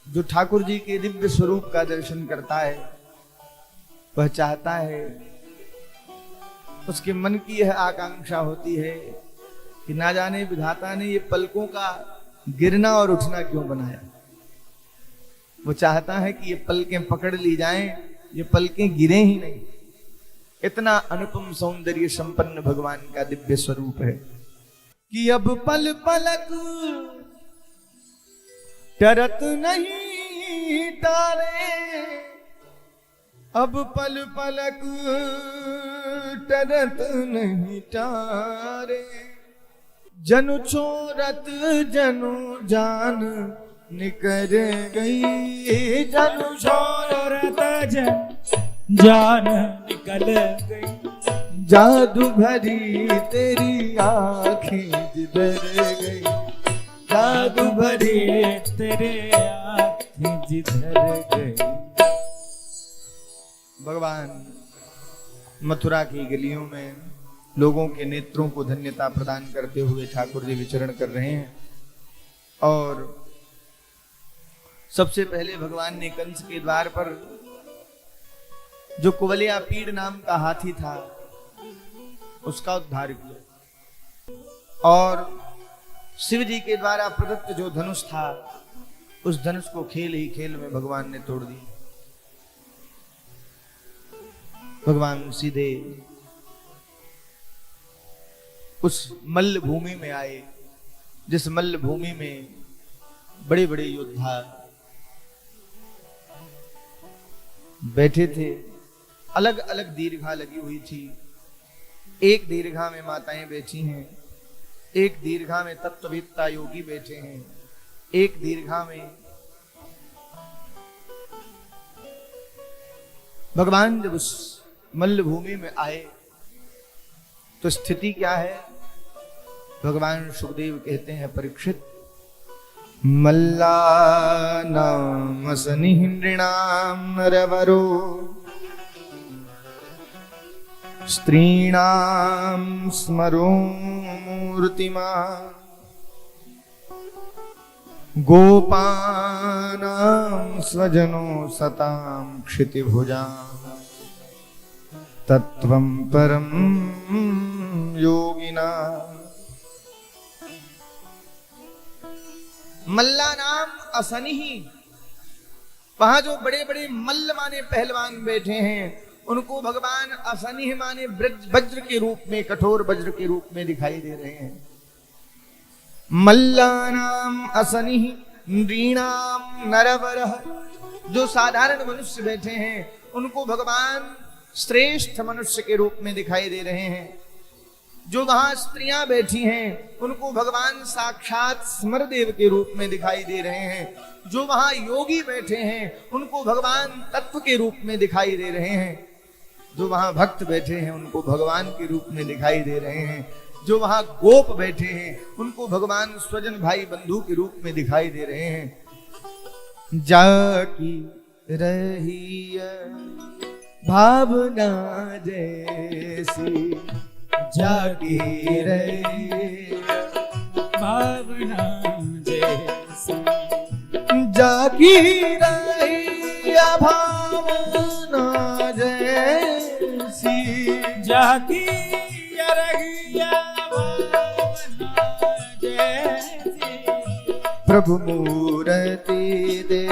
जो ठाकुर जी के दिव्य स्वरूप का दर्शन करता है वह चाहता है, उसके मन की यह आकांक्षा होती है कि ना जाने विधाता ने ये पलकों का गिरना और उठना क्यों बनाया। वो चाहता है कि ये पलकें पकड़ ली जाएं, ये पलकें गिरे ही नहीं। इतना अनुपम सौंदर्य संपन्न भगवान का दिव्य स्वरूप है कि अब पल पलक टरत नहीं तारे, अब पल पलक टरत नहीं तारे, जनु छोरत जनु जान निकर गई, जनु छोरत जान निकल गई, जादू भरी तेरी आंखें जिधर गई, जादू भरी तेरे आँखें जिधर गई। भगवान मथुरा की गलियों में लोगों के नेत्रों को धन्यता प्रदान करते हुए ठाकुर जी विचरण कर रहे हैं। और सबसे पहले भगवान ने कंस के द्वार पर जो कुवलिया पीड़ नाम का हाथी था उसका उद्धार किया, और शिव जी के द्वारा प्रदत्त जो धनुष था उस धनुष को खेल ही खेल में भगवान ने तोड़ दिया। भगवान सीधे उस मल्ल भूमि में आए जिस मल्ल भूमि में बड़े बड़े योद्धा बैठे थे। अलग अलग दीर्घा लगी हुई थी। एक दीर्घा में माताएं बैठी हैं, एक दीर्घा में तत्ववेत्ता योगी बैठे हैं, एक दीर्घा में भगवान जब उस मल्ल भूमि में आए तो स्थिति क्या है। भगवान सुखदेव कहते हैं, परीक्षित, मल्लानाम सनिहृणाम नरवरो स्त्रीणाम स्मरो मूर्तिमान् गोपानां स्वजनो सतां क्षितिभुजां तत्वं परम योगिना। मल्ला नाम असनिही, वहां जो बड़े बड़े मल्ल माने पहलवान बैठे हैं उनको भगवान असनिह माने वज्र के रूप में, कठोर वज्र के रूप में दिखाई दे रहे हैं। मल्लानाम असनिह नृणाम नरवरः, जो साधारण मनुष्य बैठे हैं उनको भगवान श्रेष्ठ मनुष्य के रूप में दिखाई दे रहे हैं। जो वहां स्त्रियां बैठी हैं उनको भगवान साक्षात स्मरदेव के रूप में दिखाई दे रहे हैं। जो वहां योगी बैठे हैं उनको भगवान तत्व के रूप में दिखाई दे रहे हैं। जो वहां भक्त बैठे हैं उनको भगवान के रूप में दिखाई दे रहे हैं। जो वहां गोप बैठे हैं उनको भगवान स्वजन भाई बंधु के रूप में दिखाई दे रहे हैं। जाकी रही भावना जैसी, जाकी रही भावना जैसी, जाकी रही भावना जैसी, जाकी रही भावना जैसी, प्रभु मूर्ति दे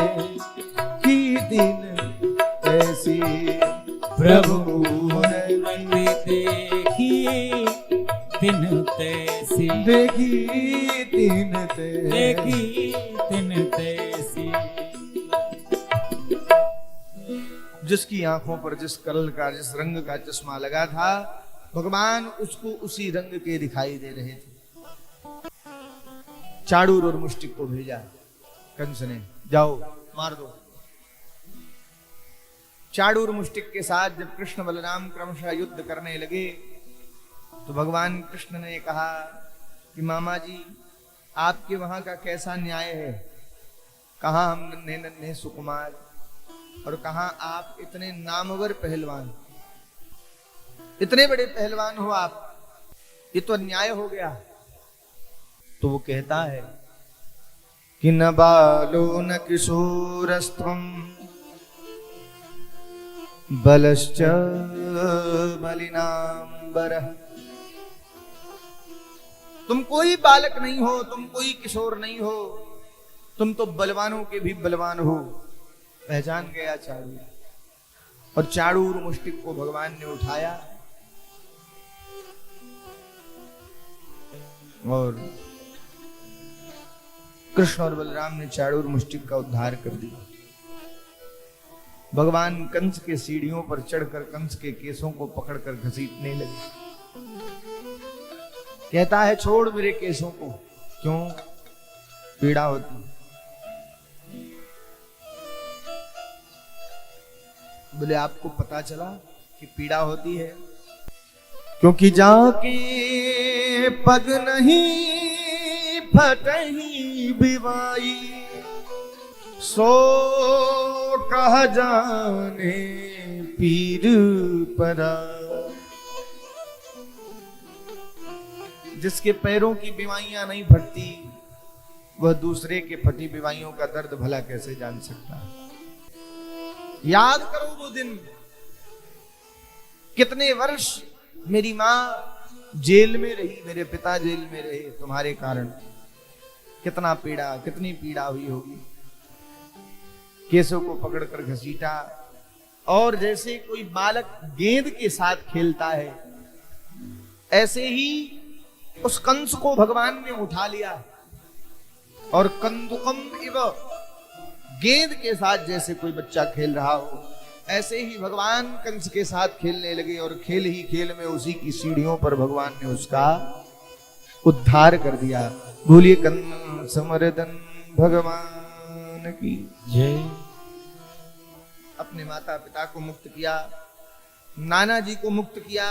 की दिन ऐसी, प्रभु मूर्ति देखी दिन तैसी, देखी दिन तैसी, देखी दिन तैसी। जिसकी आंखों पर जिस कलर का, जिस रंग का चश्मा लगा था भगवान उसको उसी रंग के दिखाई दे रहे थे। चाड़ूर और मुष्टिक को भेजा कंस ने, जाओ मार दो। चाड़ूर मुष्टिक के साथ जब कृष्ण बलराम क्रमशः युद्ध करने लगे तो भगवान कृष्ण ने कहा कि मामा जी आपके वहां का कैसा न्याय है। कहां हम नन्हे नन्हे सुकुमार और कहां आप इतने नामवर पहलवान, इतने बड़े पहलवान हो आप, ये तो अन्याय हो गया। तो वो कहता है कि न बालो न किशोरस्त्वं बलश्च बलिनाम्बरः। तुम कोई बालक नहीं हो, तुम कोई किशोर नहीं हो, तुम तो बलवानों के भी बलवान हो। पहचान गया चाड़ूर, और चाड़ूर मुष्टिक को भगवान ने उठाया और कृष्ण और बलराम ने चाड़ूर मुष्टिक का उद्धार कर दिया। भगवान कंस के सीढ़ियों पर चढ़कर कंस के केसों को पकड़कर घसीटने लगे। कहता है छोड़ मेरे केसों को, क्यों पीड़ा होती। बोले आपको पता चला कि पीड़ा होती है? क्योंकि जाके पग नहीं फटही बिवाई, सो कह जाने पीर परा। जिसके पैरों की बीमारियां नहीं फटती, वह दूसरे के फटी बीमारियों का दर्द भला कैसे जान सकता है। याद करो वो दिन, कितने वर्ष मेरी मां जेल में रही, मेरे पिता जेल में रहे तुम्हारे कारण। कितना पीड़ा, कितनी पीड़ा हुई होगी। केसों को पकड़कर घसीटा, और जैसे कोई बालक गेंद के साथ खेलता है, ऐसे ही उस कंस को भगवान ने उठा लिया और कंदुकम इव, गेंद के साथ जैसे कोई बच्चा खेल रहा हो, ऐसे ही भगवान कंस के साथ खेलने लगे। और खेल ही खेल में उसी की सीढ़ियों पर भगवान ने उसका उद्धार कर दिया। बोलिए कंस मर्दन भगवान की जय। अपने माता पिता को मुक्त किया, नाना जी को मुक्त किया,